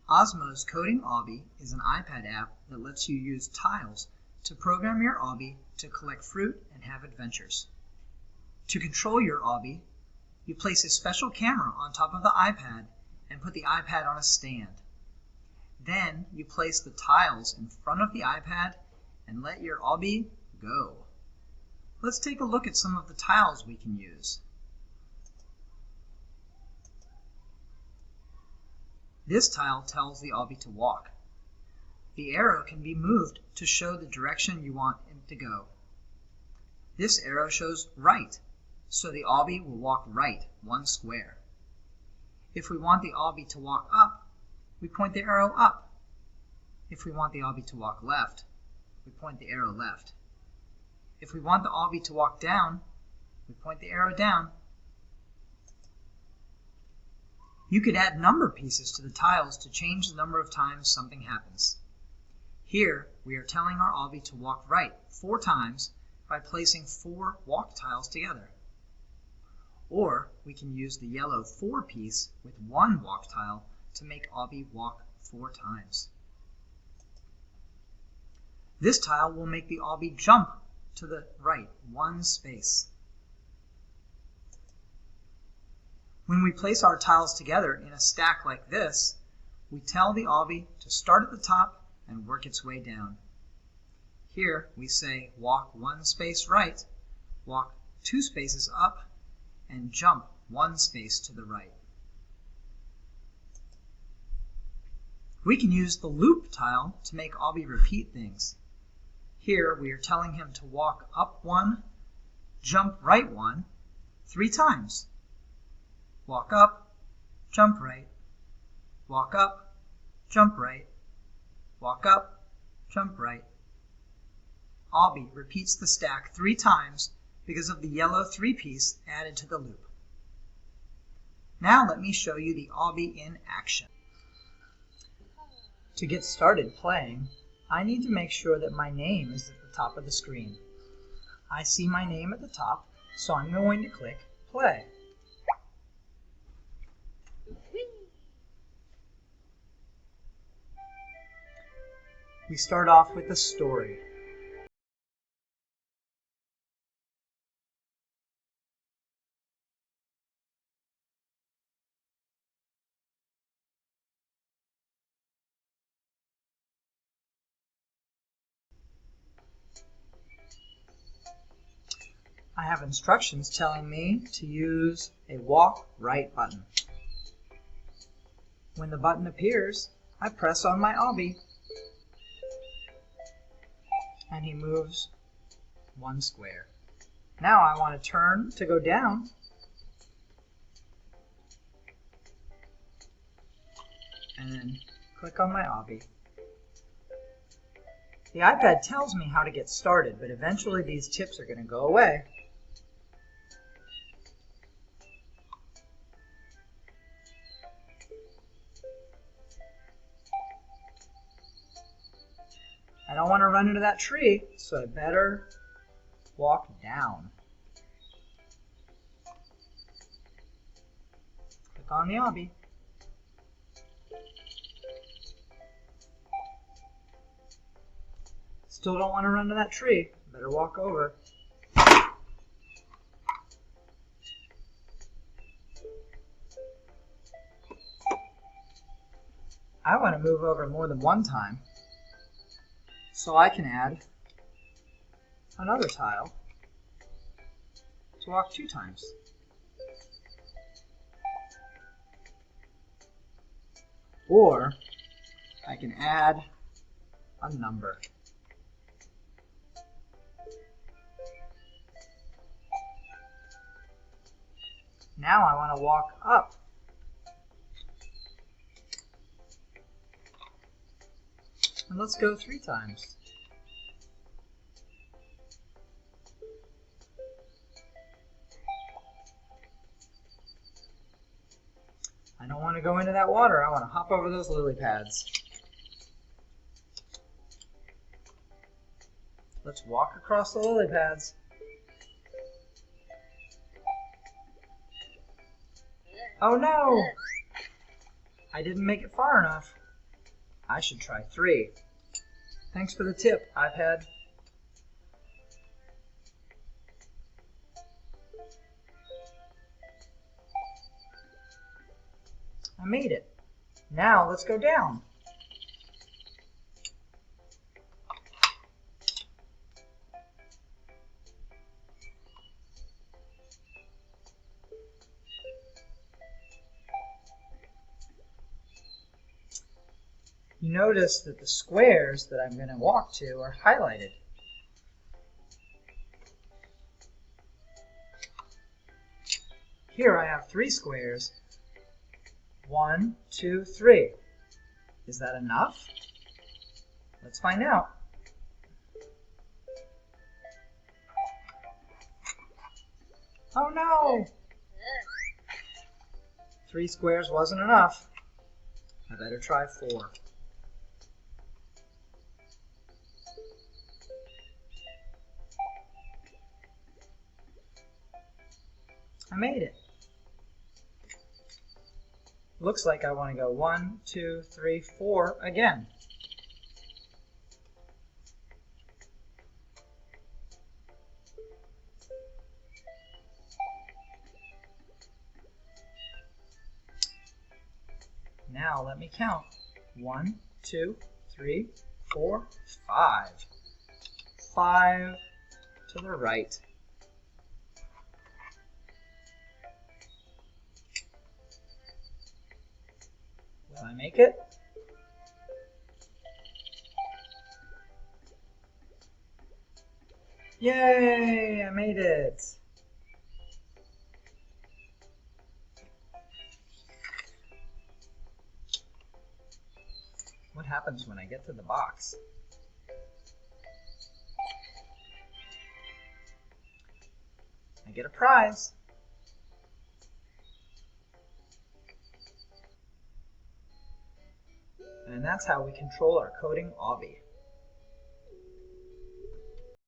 Osmo's Coding Awbie is an iPad app that lets you use tiles to program your Awbie to collect fruit and have adventures. To control your Awbie, you place a special camera on top of the iPad and put the iPad on a stand. Then you place the tiles in front of the iPad and let your Awbie go. Let's take a look at some of the tiles we can use. This tile tells the Awbie to walk. The arrow can be moved to show the direction you want it to go. This arrow shows right, so the Awbie will walk right 1 square. If we want the Awbie to walk up, we point the arrow up. If we want the Awbie to walk left, we point the arrow left. If we want the Awbie to walk down, we point the arrow down. You could add number pieces to the tiles to change the number of times something happens. Here, we are telling our Awbie to walk right 4 times by placing 4 walk tiles together. Or we can use the yellow 4 piece with 1 walk tile to make Awbie walk 4 times. This tile will make the Awbie jump to the right 1 space. When we place our tiles together in a stack like this, we tell the Awbie to start at the top and work its way down. Here we say walk 1 space right, walk 2 spaces up, and jump 1 space to the right. We can use the loop tile to make Awbie repeat things. Here we are telling him to walk up 1, jump right 1, 3 times. Walk up, jump right, walk up, jump right, walk up, jump right. Awbie repeats the stack 3 times because of the yellow 3 piece added to the loop. Now let me show you the Awbie in action. To get started playing, I need to make sure that my name is at the top of the screen. I see my name at the top, so I'm going to click play. We start off with the story. I have instructions telling me to use a walk right button. When the button appears, I press on my Awbie, and he moves 1 square. Now I want to turn to go down, and then click on my Awbie. The iPad tells me how to get started, but eventually these tips are going to go away. I don't want to run into that tree, so I better walk down. Click on the Awbie. Still don't want to run into that tree, better walk over. I want to move over more than 1 time. So I can add another tile to walk 2 times. Or I can add a number. Now I want to walk up. And let's go 3 times. I don't want to go into that water. I want to hop over those lily pads. Let's walk across the lily pads. Oh no! I didn't make it far enough. I should try 3. Thanks for the tip, iPad. I made it. Now let's go down. You notice that the squares that I'm going to walk to are highlighted. Here I have 3 squares. 1, 2, 3. Is that enough? Let's find out. Oh no! 3 squares wasn't enough. I better try 4. I made it. Looks like I want to go 1, 2, 3, 4 again. Now let me count. 1, 2, 3, 4, 5. 5 to the right. Will I make it? Yay! I made it! What happens when I get to the box? I get a prize. And that's how we control our coding Awbie.